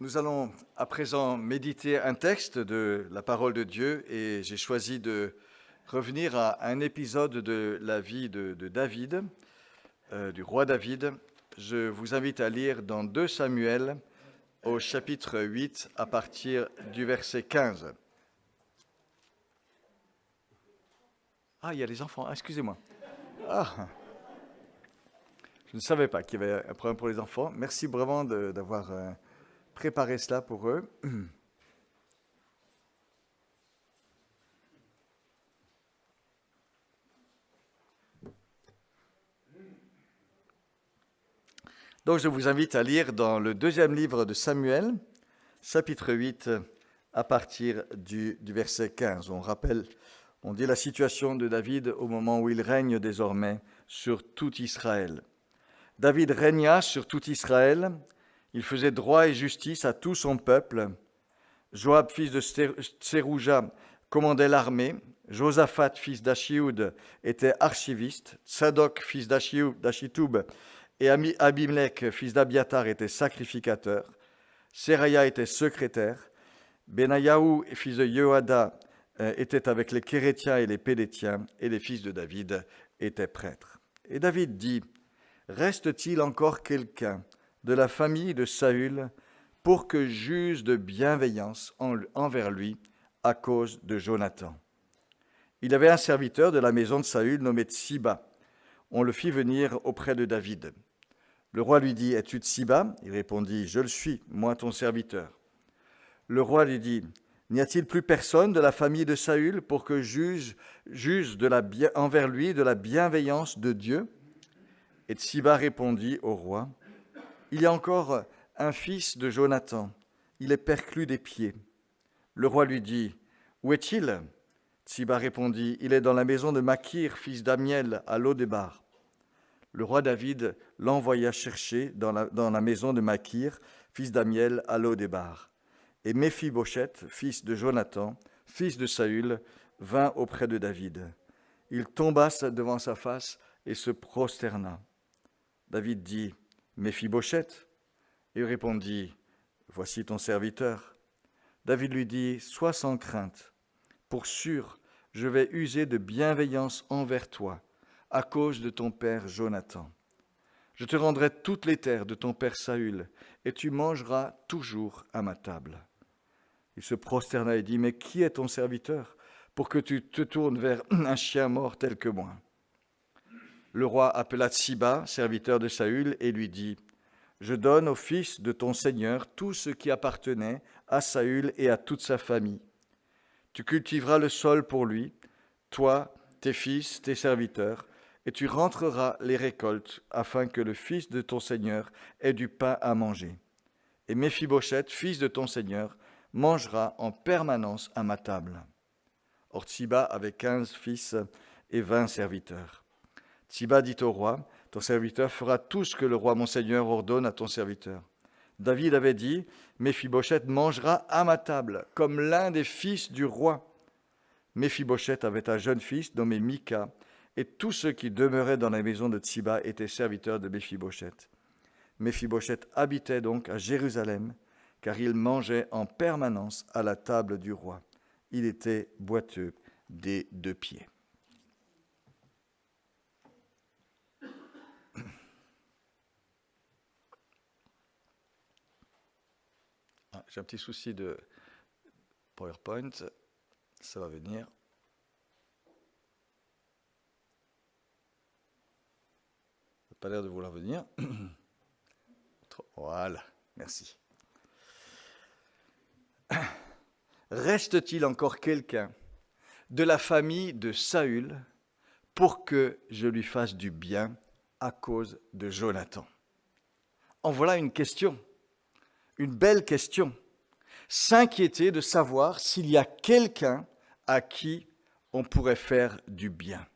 Nous allons à présent méditer un texte de la parole de Dieu et j'ai choisi de revenir à un épisode de la vie de David, du roi David. Je vous invite à lire dans 2 Samuel au chapitre 8 à partir du verset 15. Ah, il y a les enfants, excusez-moi. Ah, je ne savais pas qu'il y avait un problème pour les enfants. Merci vraiment d'avoir préparé cela pour eux. Donc je vous invite à lire dans le 2e livre de Samuel, chapitre 8, à partir du verset 15. On dit la situation de David au moment où il règne désormais sur tout Israël. David régna sur tout Israël, il faisait droit et justice à tout son peuple. Joab, fils de Tserouja, commandait l'armée. Josaphat, fils d'Achioud, était archiviste. Tsadok, fils d'Achitoub, et Abimelech, fils d'Abiatar, était sacrificateur. Seraya était secrétaire. Benayahu, fils de Yoada, était avec les Kérétiens et les Pélétiens, et les fils de David étaient prêtres. Et David dit, « Reste-t-il encore quelqu'un de la famille de Saül pour que j'use de bienveillance envers lui à cause de Jonathan ?» Il avait un serviteur de la maison de Saül nommé Tsiba. On le fit venir auprès de David. Le roi lui dit, « Es-tu Tsiba ?» Il répondit, « Je le suis, moi ton serviteur. » Le roi lui dit, « N'y a-t-il plus personne de la famille de Saül pour que juge envers lui de la bienveillance de Dieu ?» Et Tsiba répondit au roi, « Il y a encore un fils de Jonathan, il est perclus des pieds. » Le roi lui dit, « Où est-il » Tsiba répondit, « Il est dans la maison de Makir, fils d'Amiel, à Lo-débar. » Le roi David l'envoya chercher dans la maison de Makir, fils d'Amiel, à Lo-débar. Et Méphibosheth, fils de Jonathan, fils de Saül, vint auprès de David. Il tomba devant sa face et se prosterna. David dit, « Méphibosheth » Il répondit, « Voici ton serviteur. » David lui dit, « Sois sans crainte. Pour sûr, je vais user de bienveillance envers toi, à cause de ton père Jonathan. Je te rendrai toutes les terres de ton père Saül, et tu mangeras toujours à ma table. » Il se prosterna et dit, « Mais qui est ton serviteur, pour que tu te tournes vers un chien mort tel que moi ?» Le roi appela Tsiba, serviteur de Saül, et lui dit, « Je donne au fils de ton seigneur tout ce qui appartenait à Saül et à toute sa famille. Tu cultiveras le sol pour lui, toi, tes fils, tes serviteurs, et tu rentreras les récoltes, afin que le fils de ton seigneur ait du pain à manger. Et Méphibosheth, fils de ton seigneur, mangera en permanence à ma table. » Or Tsiba avait 15 fils et 20 serviteurs. Tsiba dit au roi, « Ton serviteur fera tout ce que le roi mon seigneur ordonne à ton serviteur. » David avait dit, « Méphibosheth mangera à ma table, comme l'un des fils du roi. » Méphibosheth avait un jeune fils nommé Mika, et tous ceux qui demeuraient dans la maison de Tsiba étaient serviteurs de Méphibosheth. Méphibosheth habitait donc à Jérusalem, car il mangeait en permanence à la table du roi. Il était boiteux des 2 pieds. J'ai un petit souci de PowerPoint, ça va venir. Ça n'a pas l'air de vouloir venir. Voilà, merci. Reste-t-il encore quelqu'un de la famille de Saül pour que je lui fasse du bien à cause de Jonathan? En voilà une question, une belle question. S'inquiéter de savoir s'il y a quelqu'un à qui on pourrait faire du bien.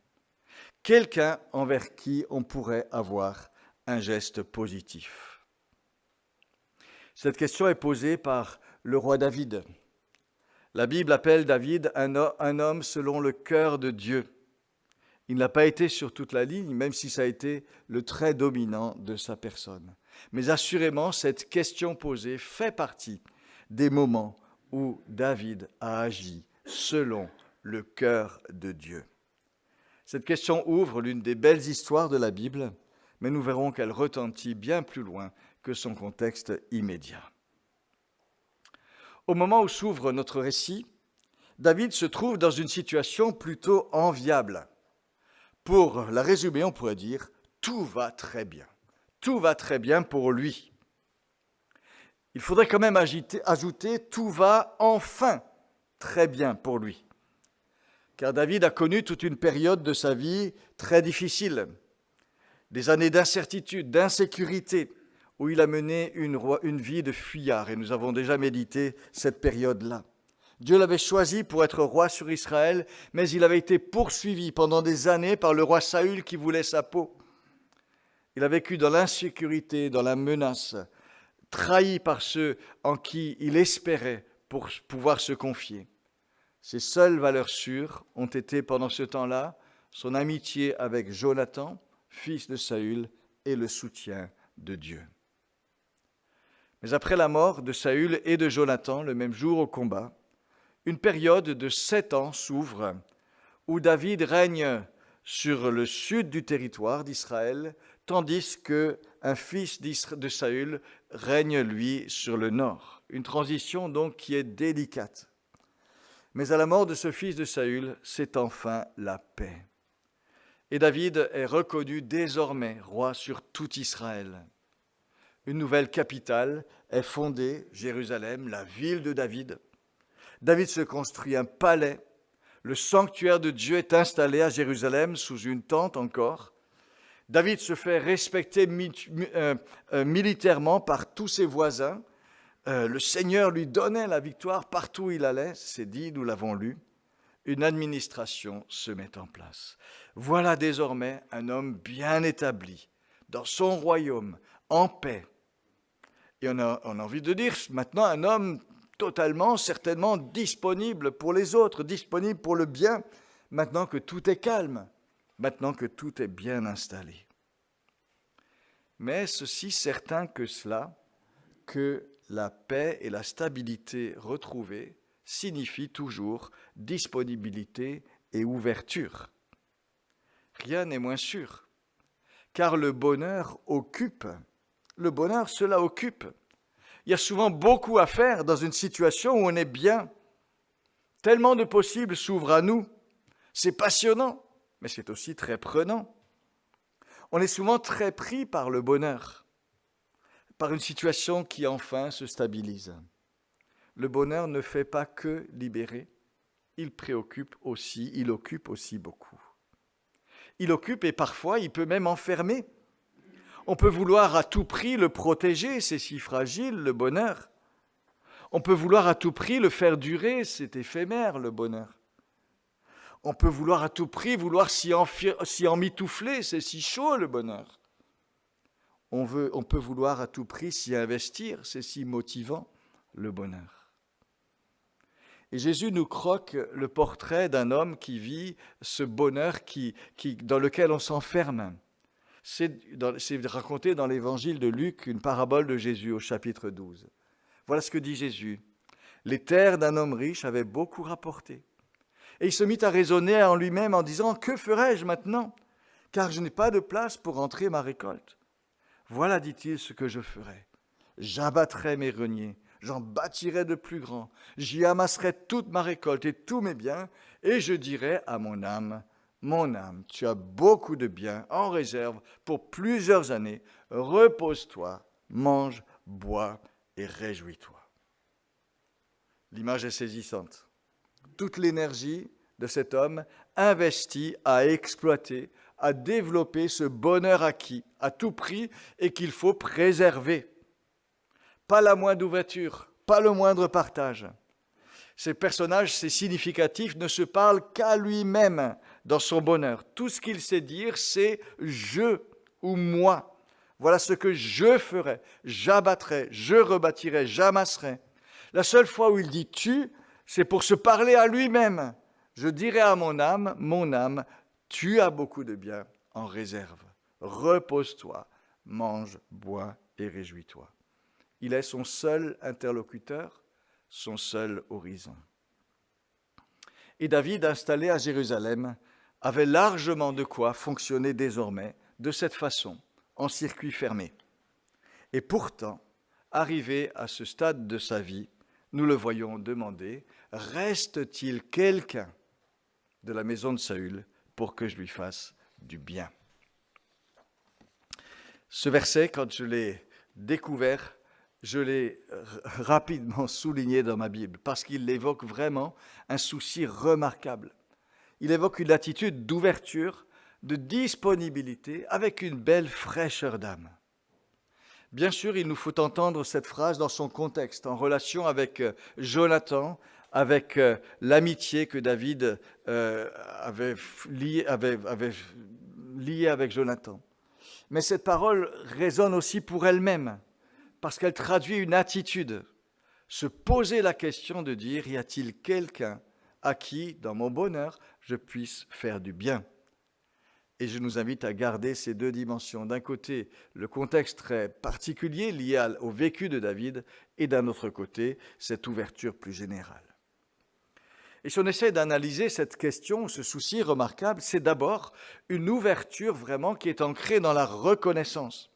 Quelqu'un envers qui on pourrait avoir un geste positif. Cette question est posée par le roi David. La Bible appelle David un homme selon le cœur de Dieu. Il n'a pas été sur toute la ligne, même si ça a été le trait dominant de sa personne. Mais assurément, cette question posée fait partie des moments où David a agi selon le cœur de Dieu. Cette question ouvre l'une des belles histoires de la Bible, mais nous verrons qu'elle retentit bien plus loin que son contexte immédiat. Au moment où s'ouvre notre récit, David se trouve dans une situation plutôt enviable. Pour la résumer, on pourrait dire « tout va très bien ». Tout va très bien pour lui. Il faudrait quand même ajouter « tout va enfin très bien pour lui ». Car David a connu toute une période de sa vie très difficile, des années d'incertitude, d'insécurité, où il a mené une vie de fuyard, et nous avons déjà médité cette période-là. Dieu l'avait choisi pour être roi sur Israël, mais il avait été poursuivi pendant des années par le roi Saül qui voulait sa peau. Il a vécu dans l'insécurité, dans la menace, trahi par ceux en qui il espérait pour pouvoir se confier. Ses seules valeurs sûres ont été pendant ce temps-là son amitié avec Jonathan, fils de Saül, et le soutien de Dieu. Mais après la mort de Saül et de Jonathan, le même jour au combat, une période de 7 ans s'ouvre où David règne sur le sud du territoire d'Israël, tandis qu'un fils de Saül règne, lui, sur le nord. Une transition donc qui est délicate. Mais à la mort de ce fils de Saül, c'est enfin la paix. Et David est reconnu désormais roi sur tout Israël. Une nouvelle capitale est fondée, Jérusalem, la ville de David. David se construit un palais. Le sanctuaire de Dieu est installé à Jérusalem sous une tente encore. David se fait respecter militairement par tous ses voisins. Le Seigneur lui donnait la victoire partout où il allait, c'est dit, nous l'avons lu. Une administration se met en place. Voilà désormais un homme bien établi, dans son royaume, en paix. Et on a envie de dire maintenant un homme totalement, certainement disponible pour les autres, disponible pour le bien, maintenant que tout est calme, maintenant que tout est bien installé. Mais ceci certain que cela, que la paix et la stabilité retrouvées signifient toujours disponibilité et ouverture. Rien n'est moins sûr, car le bonheur occupe. Le bonheur, cela occupe. Il y a souvent beaucoup à faire dans une situation où on est bien. Tellement de possibles s'ouvrent à nous. C'est passionnant, mais c'est aussi très prenant. On est souvent très pris par le bonheur, par une situation qui enfin se stabilise. Le bonheur ne fait pas que libérer, il occupe aussi beaucoup. Il occupe et parfois il peut même enfermer. On peut vouloir à tout prix le protéger, c'est si fragile, le bonheur. On peut vouloir à tout prix le faire durer, c'est éphémère, le bonheur. On peut vouloir à tout prix s'y emmitoufler, c'est si chaud, le bonheur. On peut vouloir à tout prix s'y investir, c'est si motivant, le bonheur. Et Jésus nous croque le portrait d'un homme qui vit ce bonheur dans lequel on s'enferme. C'est raconté dans l'évangile de Luc, une parabole de Jésus au chapitre 12. Voilà ce que dit Jésus. Les terres d'un homme riche avaient beaucoup rapporté. Et il se mit à raisonner en lui-même en disant « Que ferai-je maintenant ? Car je n'ai pas de place pour entrer ma récolte. Voilà, dit-il, ce que je ferai. J'abattrai mes greniers, j'en bâtirai de plus grands, j'y amasserai toute ma récolte et tous mes biens, et je dirai à mon âme, tu as beaucoup de biens en réserve pour plusieurs années. Repose-toi, mange, bois et réjouis-toi. » L'image est saisissante. Toute l'énergie de cet homme investie à exploiter, à développer ce bonheur acquis à tout prix et qu'il faut préserver. Pas la moindre ouverture, pas le moindre partage. Ces personnages, c'est significatif, ne se parlent qu'à lui-même dans son bonheur. Tout ce qu'il sait dire, c'est « je » ou « moi ». Voilà ce que je ferai, j'abattrai, je rebâtirai, j'amasserai. La seule fois où il dit « tu », c'est pour se parler à lui-même. Je dirai à mon âme, tu as beaucoup de biens en réserve. Repose-toi, mange, bois et réjouis-toi. Il est son seul interlocuteur, son seul horizon. Et David, installé à Jérusalem, avait largement de quoi fonctionner désormais de cette façon, en circuit fermé. Et pourtant, arrivé à ce stade de sa vie, nous le voyons demander, « Reste-t-il quelqu'un de la maison de Saül pour que je lui fasse du bien ?» Ce verset, quand je l'ai découvert, je l'ai rapidement souligné dans ma Bible, parce qu'il évoque vraiment un souci remarquable. Il évoque une attitude d'ouverture, de disponibilité, avec une belle fraîcheur d'âme. Bien sûr, il nous faut entendre cette phrase dans son contexte, en relation avec Jonathan, avec l'amitié que David avait liée avec Jonathan. Mais cette parole résonne aussi pour elle-même, parce qu'elle traduit une attitude, se poser la question de dire, y a-t-il quelqu'un à qui, dans mon bonheur, je puisse faire du bien ? Et je nous invite à garder ces deux dimensions. D'un côté, le contexte très particulier lié au vécu de David, et d'un autre côté, cette ouverture plus générale. Et si on essaie d'analyser cette question, ce souci remarquable, c'est d'abord une ouverture vraiment qui est ancrée dans la reconnaissance.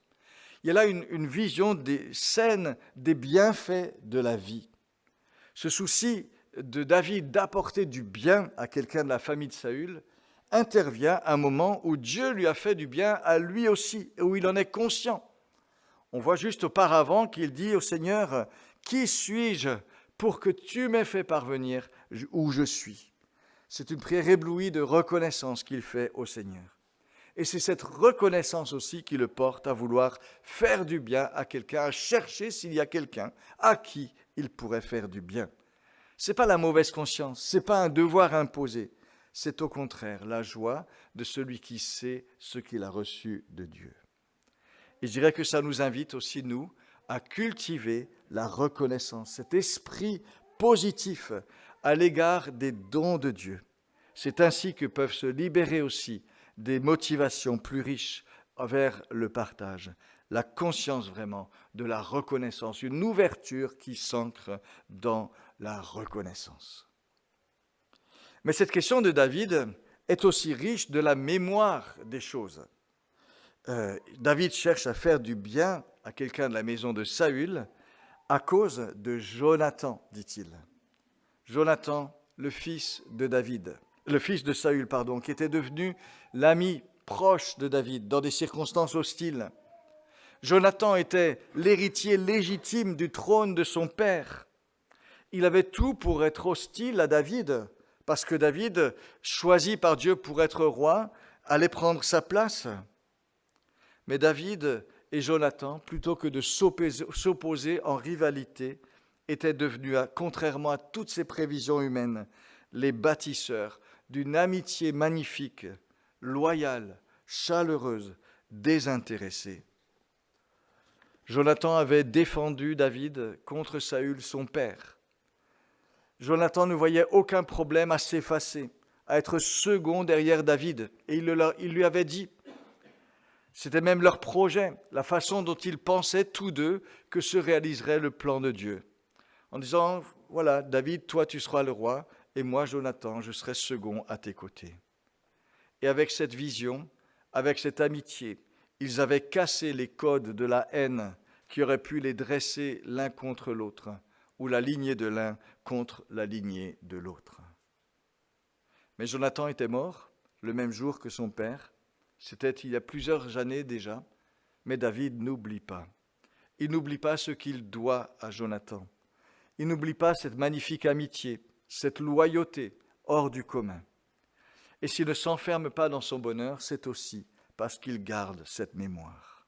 Il y a là une vision des scènes, des bienfaits de la vie. Ce souci de David d'apporter du bien à quelqu'un de la famille de Saül intervient à un moment où Dieu lui a fait du bien à lui aussi, et où il en est conscient. On voit juste auparavant qu'il dit au Seigneur, « Qui suis-je pour que tu m'aies fait parvenir où je suis ?» C'est une prière éblouie de reconnaissance qu'il fait au Seigneur. Et c'est cette reconnaissance aussi qui le porte à vouloir faire du bien à quelqu'un, à chercher s'il y a quelqu'un à qui il pourrait faire du bien. Ce n'est pas la mauvaise conscience, ce n'est pas un devoir imposé, c'est au contraire la joie de celui qui sait ce qu'il a reçu de Dieu. Et je dirais que ça nous invite aussi, nous, à cultiver la reconnaissance, cet esprit positif à l'égard des dons de Dieu. C'est ainsi que peuvent se libérer aussi des motivations plus riches vers le partage, la conscience vraiment de la reconnaissance, une ouverture qui s'ancre dans la reconnaissance. Mais cette question de David est aussi riche de la mémoire des choses. David cherche à faire du bien à quelqu'un de la maison de Saül à cause de Jonathan, dit-il. Jonathan, le fils de Saül, qui était devenu l'ami proche de David dans des circonstances hostiles. Jonathan était l'héritier légitime du trône de son père. Il avait tout pour être hostile à David, parce que David, choisi par Dieu pour être roi, allait prendre sa place. Mais David et Jonathan, plutôt que de s'opposer en rivalité, étaient devenus, contrairement à toutes ces prévisions humaines, les bâtisseurs d'une amitié magnifique, loyale, chaleureuse, désintéressée. Jonathan avait défendu David contre Saül, son père. Jonathan ne voyait aucun problème à s'effacer, à être second derrière David. Et il lui avait dit, c'était même leur projet, la façon dont ils pensaient tous deux que se réaliserait le plan de Dieu. En disant, voilà, David, toi tu seras le roi, et moi, Jonathan, je serai second à tes côtés. Et avec cette vision, avec cette amitié, ils avaient cassé les codes de la haine qui auraient pu les dresser l'un contre l'autre, ou la lignée de l'un contre la lignée de l'autre. Mais Jonathan était mort le même jour que son père. C'était il y a plusieurs années déjà, mais David n'oublie pas. Il n'oublie pas ce qu'il doit à Jonathan. Il n'oublie pas cette magnifique amitié, cette loyauté hors du commun. Et s'il ne s'enferme pas dans son bonheur, c'est aussi parce qu'il garde cette mémoire.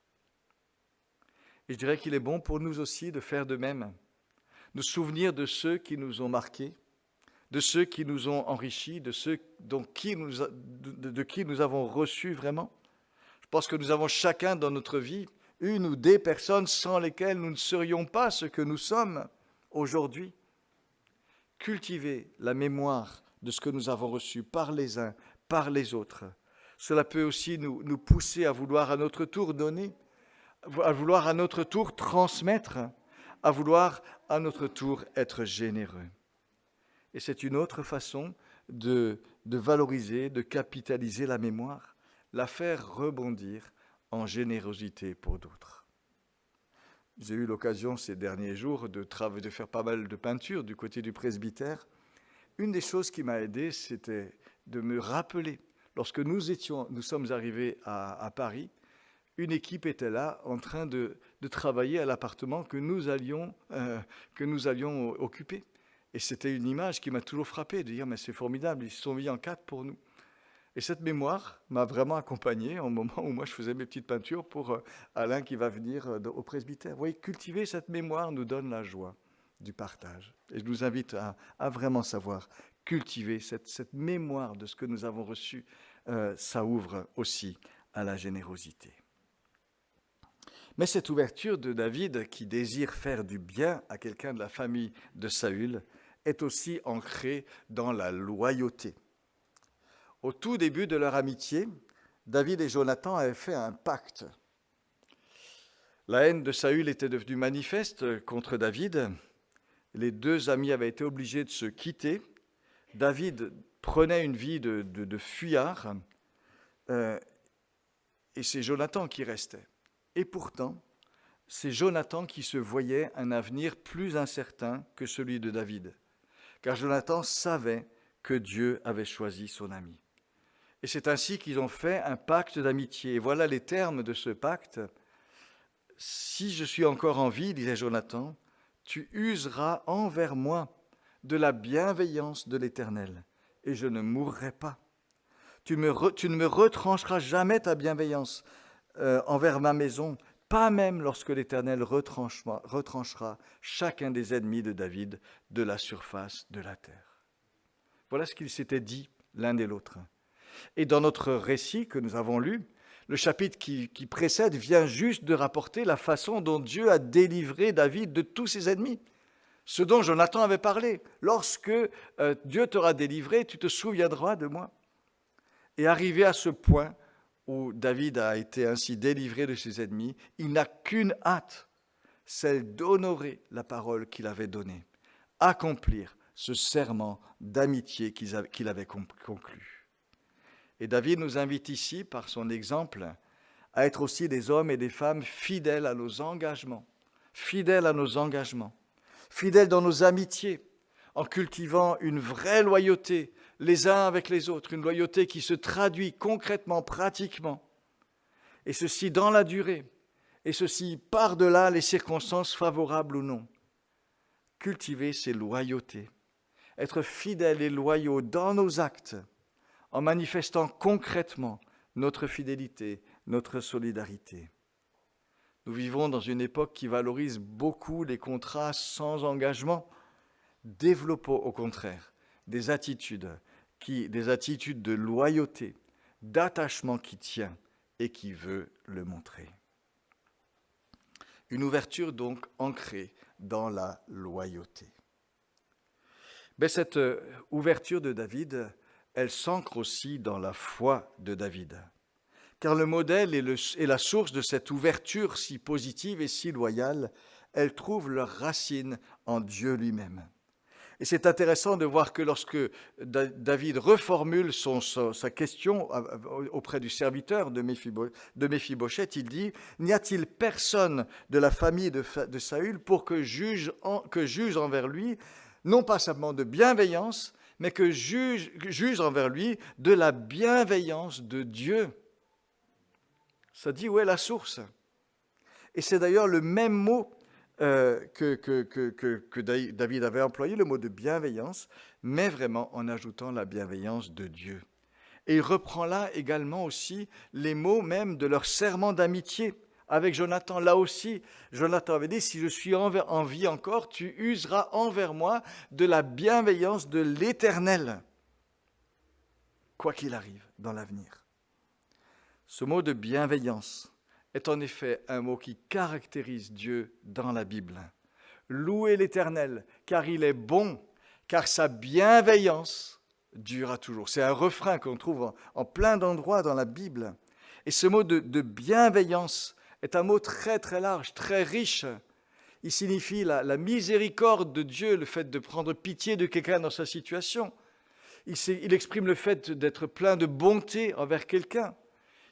Et je dirais qu'il est bon pour nous aussi de faire de même, nous souvenir de ceux qui nous ont marqués, de ceux qui nous ont enrichis, de ceux de qui nous avons reçu vraiment. Je pense que nous avons chacun dans notre vie une ou des personnes sans lesquelles nous ne serions pas ce que nous sommes aujourd'hui. Cultiver la mémoire de ce que nous avons reçu par les uns, par les autres. Cela peut aussi nous pousser à vouloir à notre tour donner, à vouloir à notre tour transmettre, à vouloir à notre tour être généreux. Et c'est une autre façon de valoriser, de capitaliser la mémoire, la faire rebondir en générosité pour d'autres. J'ai eu l'occasion ces derniers jours de faire pas mal de peinture du côté du presbytère. Une des choses qui m'a aidé, c'était de me rappeler, lorsque nous sommes arrivés à Paris, une équipe était là en train de travailler à l'appartement que nous allions occuper. Et c'était une image qui m'a toujours frappé, de dire, mais c'est formidable, ils se sont mis en quatre pour nous. Et cette mémoire m'a vraiment accompagné au moment où moi je faisais mes petites peintures pour Alain qui va venir au presbytère. Vous voyez, cultiver cette mémoire nous donne la joie du partage. Et je vous invite à vraiment savoir cultiver cette mémoire de ce que nous avons reçu. Ça ouvre aussi à la générosité. Mais cette ouverture de David qui désire faire du bien à quelqu'un de la famille de Saül est aussi ancrée dans la loyauté. Au tout début de leur amitié, David et Jonathan avaient fait un pacte. La haine de Saül était devenue manifeste contre David. Les deux amis avaient été obligés de se quitter. David prenait une vie de fuyard et c'est Jonathan qui restait. Et pourtant, c'est Jonathan qui se voyait un avenir plus incertain que celui de David. Car Jonathan savait que Dieu avait choisi son ami. Et c'est ainsi qu'ils ont fait un pacte d'amitié. Et voilà les termes de ce pacte. « Si je suis encore en vie, disait Jonathan, tu useras envers moi de la bienveillance de l'Éternel, et je ne mourrai pas. Tu ne me retrancheras jamais ta bienveillance envers ma maison, pas même lorsque l'Éternel retranchera chacun des ennemis de David de la surface de la terre. » Voilà ce qu'ils s'étaient dit l'un et l'autre. Et dans notre récit que nous avons lu, le chapitre qui précède vient juste de rapporter la façon dont Dieu a délivré David de tous ses ennemis. Ce dont Jonathan avait parlé. Lorsque Dieu t'aura délivré, tu te souviendras de moi. Et arrivé à ce point où David a été ainsi délivré de ses ennemis, il n'a qu'une hâte, celle d'honorer la parole qu'il avait donnée, accomplir ce serment d'amitié qu'il avait conclu. Et David nous invite ici, par son exemple, à être aussi des hommes et des femmes fidèles à nos engagements, fidèles dans nos amitiés, en cultivant une vraie loyauté les uns avec les autres, une loyauté qui se traduit concrètement, pratiquement, et ceci dans la durée, et ceci par-delà les circonstances favorables ou non. Cultiver ces loyautés, être fidèles et loyaux dans nos actes, en manifestant concrètement notre fidélité, notre solidarité. Nous vivons dans une époque qui valorise beaucoup les contrats sans engagement. Développons au contraire des attitudes de loyauté, d'attachement qui tient et qui veut le montrer. Une ouverture donc ancrée dans la loyauté. Mais cette ouverture de David, elle s'ancre aussi dans la foi de David. Car le modèle et la source de cette ouverture si positive et si loyale, elles trouvent leur racine en Dieu lui-même. Et c'est intéressant de voir que lorsque David reformule sa question auprès du serviteur de Méphibosheth, il dit « N'y a-t-il personne de la famille de Saül pour que juge envers lui, non pas simplement de bienveillance, mais que juge envers lui de la bienveillance de Dieu ?» Ça dit où est la source. Et c'est d'ailleurs le même mot que David avait employé, le mot de bienveillance, mais vraiment en ajoutant la bienveillance de Dieu. Et il reprend là également aussi les mots même de leur serment d'amitié avec Jonathan. Là aussi, Jonathan avait dit, si je suis en vie encore, tu useras envers moi de la bienveillance de l'Éternel, quoi qu'il arrive dans l'avenir. Ce mot de bienveillance est en effet un mot qui caractérise Dieu dans la Bible. Louez l'Éternel, car il est bon, car sa bienveillance durera toujours. C'est un refrain qu'on trouve en plein d'endroits dans la Bible. Et ce mot de bienveillance est un mot très très large, très riche. Il signifie la miséricorde de Dieu, le fait de prendre pitié de quelqu'un dans sa situation. Il exprime le fait d'être plein de bonté envers quelqu'un.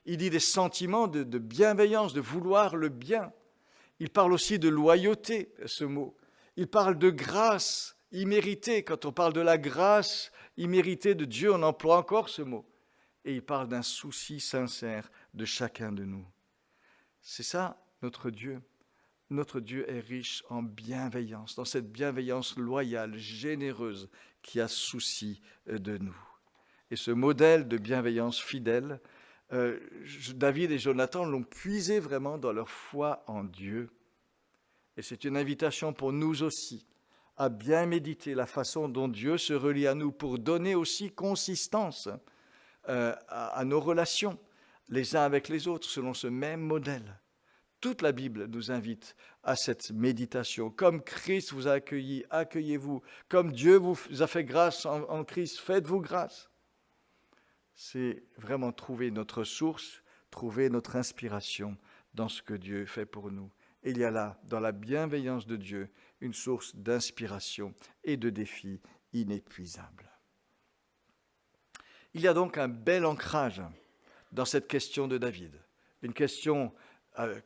Il dit des sentiments de bienveillance, de vouloir le bien. Il parle aussi de loyauté, ce mot. Il parle de grâce imméritée. Quand on parle de la grâce imméritée de Dieu, on emploie encore ce mot. Et il parle d'un souci sincère de chacun de nous. C'est ça, notre Dieu. Notre Dieu est riche en bienveillance, dans cette bienveillance loyale, généreuse, qui a souci de nous. Et ce modèle de bienveillance fidèle, David et Jonathan l'ont puisé vraiment dans leur foi en Dieu. Et c'est une invitation pour nous aussi à bien méditer la façon dont Dieu se relie à nous pour donner aussi consistance à nos relations les uns avec les autres selon ce même modèle. Toute la Bible nous invite à cette méditation. Comme Christ vous a accueilli, accueillez-vous. Comme Dieu vous a fait grâce en Christ, faites-vous grâce. C'est vraiment trouver notre source, trouver notre inspiration dans ce que Dieu fait pour nous. Et il y a là, dans la bienveillance de Dieu, une source d'inspiration et de défis inépuisables. Il y a donc un bel ancrage dans cette question de David. Une question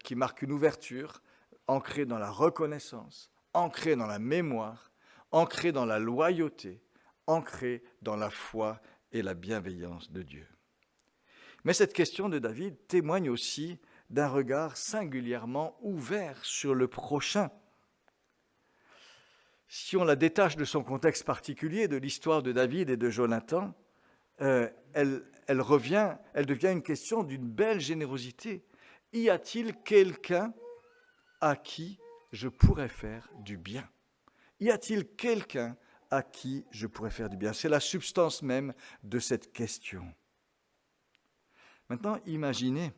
qui marque une ouverture, ancrée dans la reconnaissance, ancrée dans la mémoire, ancrée dans la loyauté, ancrée dans la foi et la bienveillance de Dieu. Mais cette question de David témoigne aussi d'un regard singulièrement ouvert sur le prochain. Si on la détache de son contexte particulier, de l'histoire de David et de Jonathan, elle devient une question d'une belle générosité. Y a-t-il quelqu'un à qui je pourrais faire du bien? Y a-t-il quelqu'un à qui je pourrais faire du bien? C'est la substance même de cette question. Maintenant, imaginez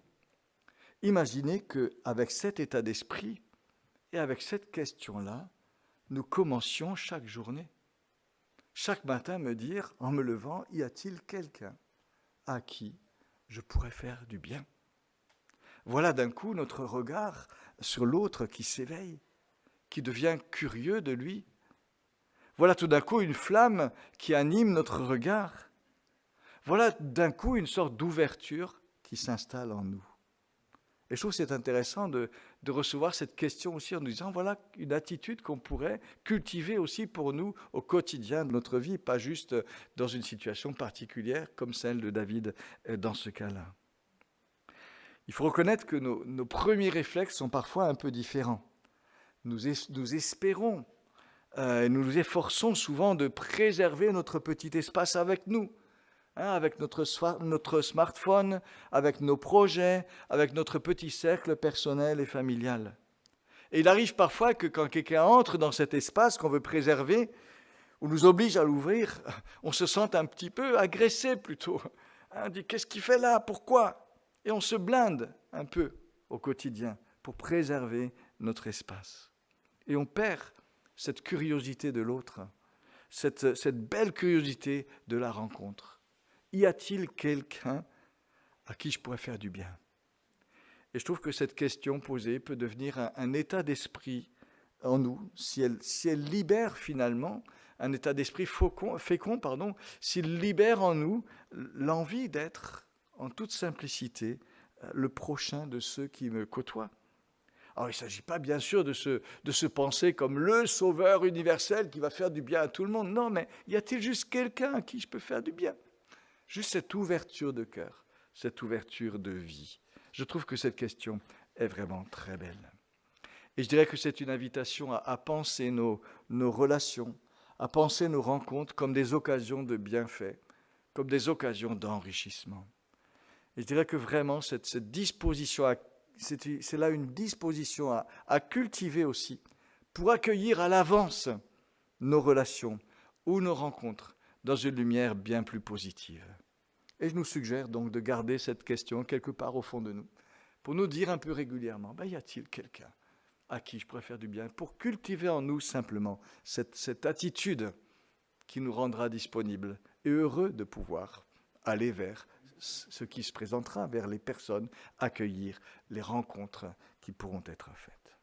qu'avec cet état d'esprit et avec cette question-là, nous commencions chaque journée, chaque matin me dire, en me levant, y a-t-il quelqu'un à qui je pourrais faire du bien? Voilà d'un coup notre regard sur l'autre qui s'éveille, qui devient curieux de lui. Voilà tout d'un coup une flamme qui anime notre regard. Voilà d'un coup une sorte d'ouverture qui s'installe en nous. Et je trouve que c'est intéressant de recevoir cette question aussi en nous disant, voilà une attitude qu'on pourrait cultiver aussi pour nous au quotidien de notre vie, pas juste dans une situation particulière comme celle de David dans ce cas-là. Il faut reconnaître que nos premiers réflexes sont parfois un peu différents. Nous espérons, nous nous efforçons souvent de préserver notre petit espace avec nous, avec notre smartphone, avec nos projets, avec notre petit cercle personnel et familial. Et il arrive parfois que quand quelqu'un entre dans cet espace qu'on veut préserver, ou nous oblige à l'ouvrir, on se sent un petit peu agressé plutôt. On dit, qu'est-ce qu'il fait là? Pourquoi? Et on se blinde un peu au quotidien pour préserver notre espace. Et on perd cette curiosité de l'autre, cette belle curiosité de la rencontre. Y a-t-il quelqu'un à qui je pourrais faire du bien? Et je trouve que cette question posée peut devenir un état d'esprit en nous, si elle libère finalement un état d'esprit fécond, s'il libère en nous l'envie d'être en toute simplicité le prochain de ceux qui me côtoient. Alors il ne s'agit pas bien sûr de se penser comme le sauveur universel qui va faire du bien à tout le monde. Non, mais y a-t-il juste quelqu'un à qui je peux faire du bien? Juste cette ouverture de cœur, cette ouverture de vie. Je trouve que cette question est vraiment très belle. Et je dirais que c'est une invitation à penser nos relations, à penser nos rencontres comme des occasions de bienfait, comme des occasions d'enrichissement. Et je dirais que vraiment cette disposition, c'est là une disposition à cultiver aussi, pour accueillir à l'avance nos relations ou nos rencontres dans une lumière bien plus positive. Et je nous suggère donc de garder cette question quelque part au fond de nous, pour nous dire un peu régulièrement, y a-t-il quelqu'un à qui je pourrais faire du bien, pour cultiver en nous simplement cette attitude qui nous rendra disponibles et heureux de pouvoir aller vers ce qui se présentera, vers les personnes, accueillir les rencontres qui pourront être faites.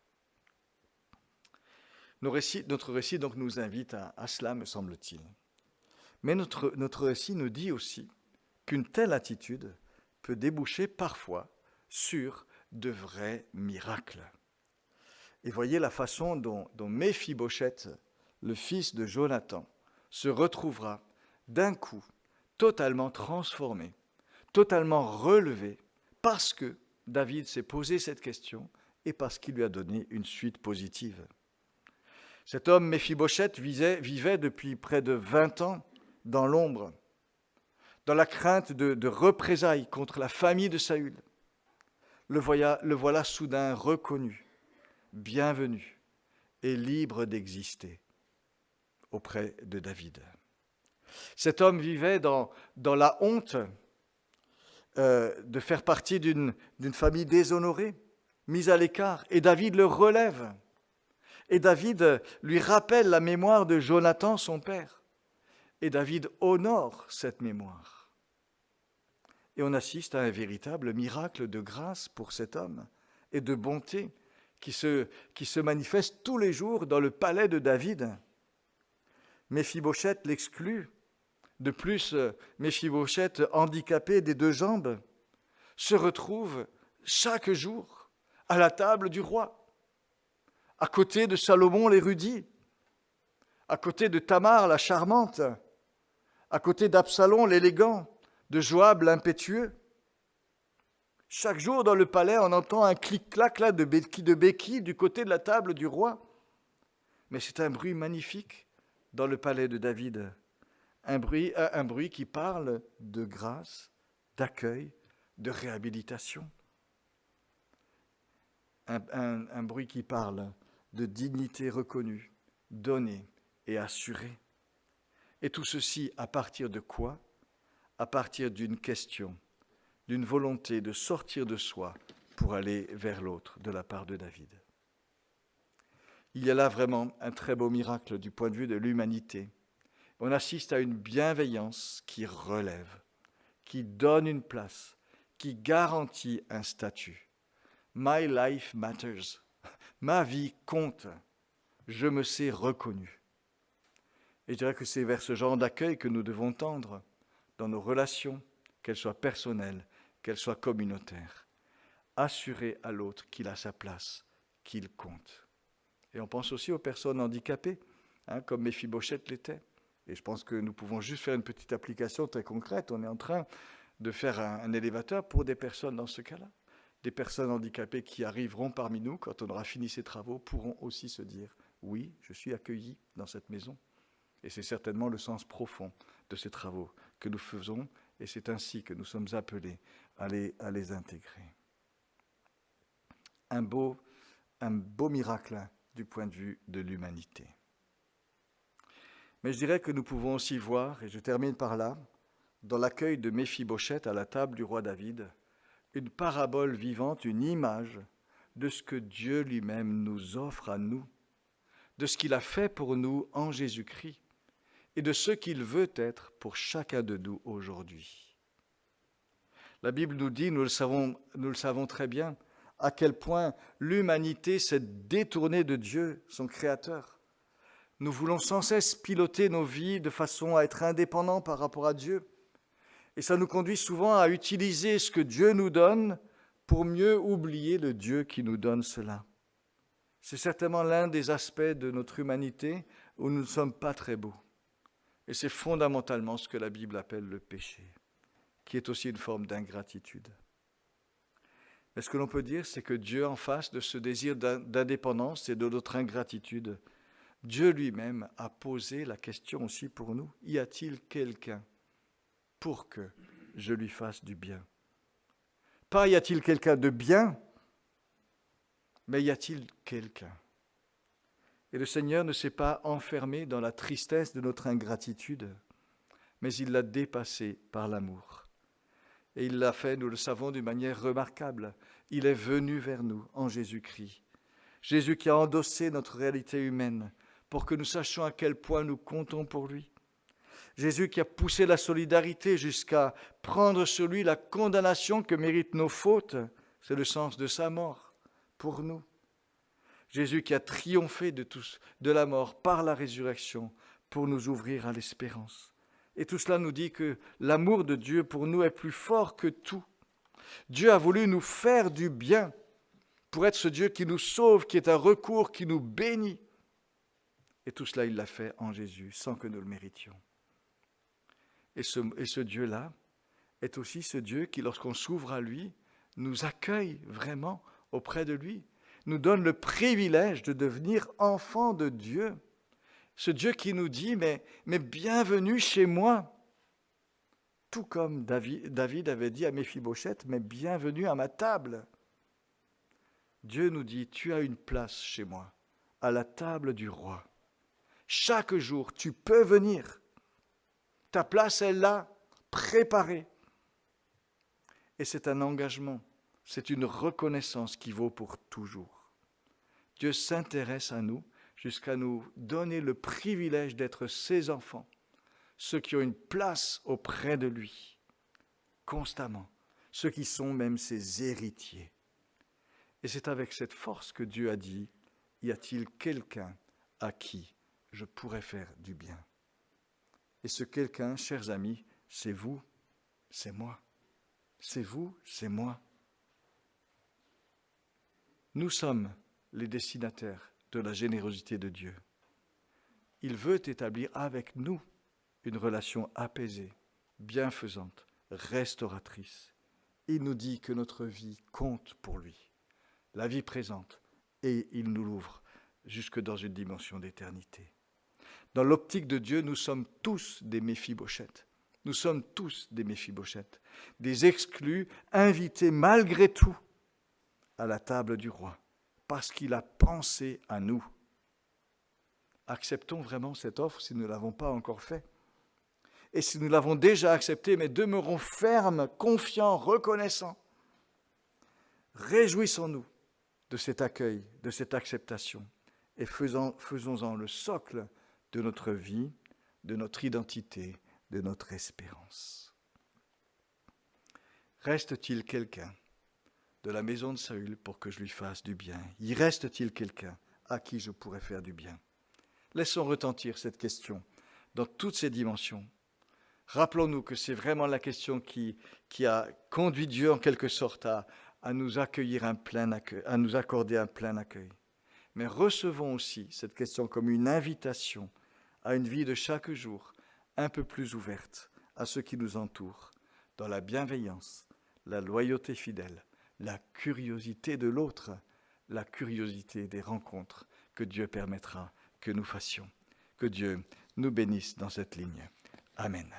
Notre récit donc nous invite à cela, me semble-t-il. Mais notre récit nous dit aussi qu'une telle attitude peut déboucher parfois sur de vrais miracles. Et voyez la façon dont Méphibosheth, le fils de Jonathan, se retrouvera d'un coup totalement transformé, totalement relevé, parce que David s'est posé cette question et parce qu'il lui a donné une suite positive. Cet homme, Méphibosheth, vivait depuis près de 20 ans dans l'ombre, dans la crainte de représailles contre la famille de Saül. Le voilà soudain reconnu, bienvenu et libre d'exister auprès de David. Cet homme vivait dans la honte de faire partie d'une famille déshonorée, mise à l'écart, et David le relève. Et David lui rappelle la mémoire de Jonathan, son père. Et David honore cette mémoire. Et on assiste à un véritable miracle de grâce pour cet homme et de bonté qui se manifeste tous les jours dans le palais de David. Méphibosheth l'exclut. De plus, Méphibosheth, handicapé des 2 jambes, se retrouve chaque jour à la table du roi, à côté de Salomon l'érudit, à côté de Tamar la charmante, à côté d'Absalom l'élégant, de Joab l'impétueux. Chaque jour dans le palais, on entend un clic-clac là de béquilles du côté de la table du roi. Mais c'est un bruit magnifique dans le palais de David. Un bruit qui parle de grâce, d'accueil, de réhabilitation. Un bruit qui parle de dignité reconnue, donnée et assurée. Et tout ceci à partir de quoi ? À partir d'une question, d'une volonté de sortir de soi pour aller vers l'autre de la part de David. Il y a là vraiment un très beau miracle du point de vue de l'humanité. On assiste à une bienveillance qui relève, qui donne une place, qui garantit un statut. My life matters. Ma vie compte. Je me sais reconnu. Et je dirais que c'est vers ce genre d'accueil que nous devons tendre dans nos relations, qu'elles soient personnelles, qu'elles soient communautaires. Assurer à l'autre qu'il a sa place, qu'il compte. Et on pense aussi aux personnes handicapées, comme Méphibosheth l'était. Et je pense que nous pouvons juste faire une petite application très concrète. On est en train de faire un élévateur pour des personnes dans ce cas-là. Des personnes handicapées qui arriveront parmi nous, quand on aura fini ces travaux, pourront aussi se dire « Oui, je suis accueilli dans cette maison ». Et c'est certainement le sens profond de ces travaux que nous faisons, et c'est ainsi que nous sommes appelés à les intégrer. Un beau miracle du point de vue de l'humanité. Mais je dirais que nous pouvons aussi voir, et je termine par là, dans l'accueil de Méphibosheth à la table du roi David, une parabole vivante, une image de ce que Dieu lui-même nous offre à nous, de ce qu'il a fait pour nous en Jésus-Christ et de ce qu'il veut être pour chacun de nous aujourd'hui. La Bible nous dit, nous le savons très bien, à quel point l'humanité s'est détournée de Dieu, son Créateur. Nous voulons sans cesse piloter nos vies de façon à être indépendants par rapport à Dieu. Et ça nous conduit souvent à utiliser ce que Dieu nous donne pour mieux oublier le Dieu qui nous donne cela. C'est certainement l'un des aspects de notre humanité où nous ne sommes pas très beaux. Et c'est fondamentalement ce que la Bible appelle le péché, qui est aussi une forme d'ingratitude. Mais ce que l'on peut dire, c'est que Dieu, en face de ce désir d'indépendance et de notre ingratitude, Dieu lui-même a posé la question aussi pour nous. Y a-t-il quelqu'un pour que je lui fasse du bien? Pas y a-t-il quelqu'un de bien, mais y a-t-il quelqu'un? Et le Seigneur ne s'est pas enfermé dans la tristesse de notre ingratitude, mais il l'a dépassé par l'amour. Et il l'a fait, nous le savons, d'une manière remarquable. Il est venu vers nous en Jésus-Christ. Jésus qui a endossé notre réalité humaine pour que nous sachions à quel point nous comptons pour lui. Jésus qui a poussé la solidarité jusqu'à prendre sur lui la condamnation que méritent nos fautes, c'est le sens de sa mort, pour nous. Jésus qui a triomphé de la mort par la résurrection pour nous ouvrir à l'espérance. Et tout cela nous dit que l'amour de Dieu pour nous est plus fort que tout. Dieu a voulu nous faire du bien pour être ce Dieu qui nous sauve, qui est un recours, qui nous bénit. Et tout cela, il l'a fait en Jésus, sans que nous le méritions. Et ce Dieu-là est aussi ce Dieu qui, lorsqu'on s'ouvre à lui, nous accueille vraiment auprès de lui, nous donne le privilège de devenir enfants de Dieu. Ce Dieu qui nous dit, mais bienvenue chez moi. Tout comme David avait dit à Méphibosheth, mais bienvenue à ma table. Dieu nous dit, tu as une place chez moi, à la table du roi. Chaque jour, tu peux venir. Ta place est là, préparée. Et c'est un engagement, c'est une reconnaissance qui vaut pour toujours. Dieu s'intéresse à nous jusqu'à nous donner le privilège d'être ses enfants, ceux qui ont une place auprès de lui, constamment, ceux qui sont même ses héritiers. Et c'est avec cette force que Dieu a dit, y a-t-il quelqu'un à qui je pourrais faire du bien? Et ce quelqu'un, chers amis, c'est vous, c'est moi. C'est vous, c'est moi. Nous sommes les destinataires de la générosité de Dieu. Il veut établir avec nous une relation apaisée, bienfaisante, restauratrice. Il nous dit que notre vie compte pour lui, la vie présente, et il nous l'ouvre jusque dans une dimension d'éternité. Dans l'optique de Dieu, nous sommes tous des Méphibosheth. Nous sommes tous des Méphibosheth, des exclus, invités malgré tout à la table du roi, parce qu'il a pensé à nous. Acceptons vraiment cette offre si nous ne l'avons pas encore fait. Et si nous l'avons déjà acceptée, mais demeurons fermes, confiants, reconnaissants. Réjouissons-nous de cet accueil, de cette acceptation, et faisons-en le socle de notre vie, de notre identité, de notre espérance. Reste-t-il quelqu'un de la maison de Saül pour que je lui fasse du bien? Y reste-t-il quelqu'un à qui je pourrais faire du bien? Laissons retentir cette question dans toutes ses dimensions. Rappelons-nous que c'est vraiment la question qui a conduit Dieu en quelque sorte à nous accueillir un plein accueil, à nous accorder un plein accueil. Mais recevons aussi cette question comme une invitation à une vie de chaque jour un peu plus ouverte à ceux qui nous entourent, dans la bienveillance, la loyauté fidèle, la curiosité de l'autre, la curiosité des rencontres que Dieu permettra que nous fassions. Que Dieu nous bénisse dans cette ligne. Amen.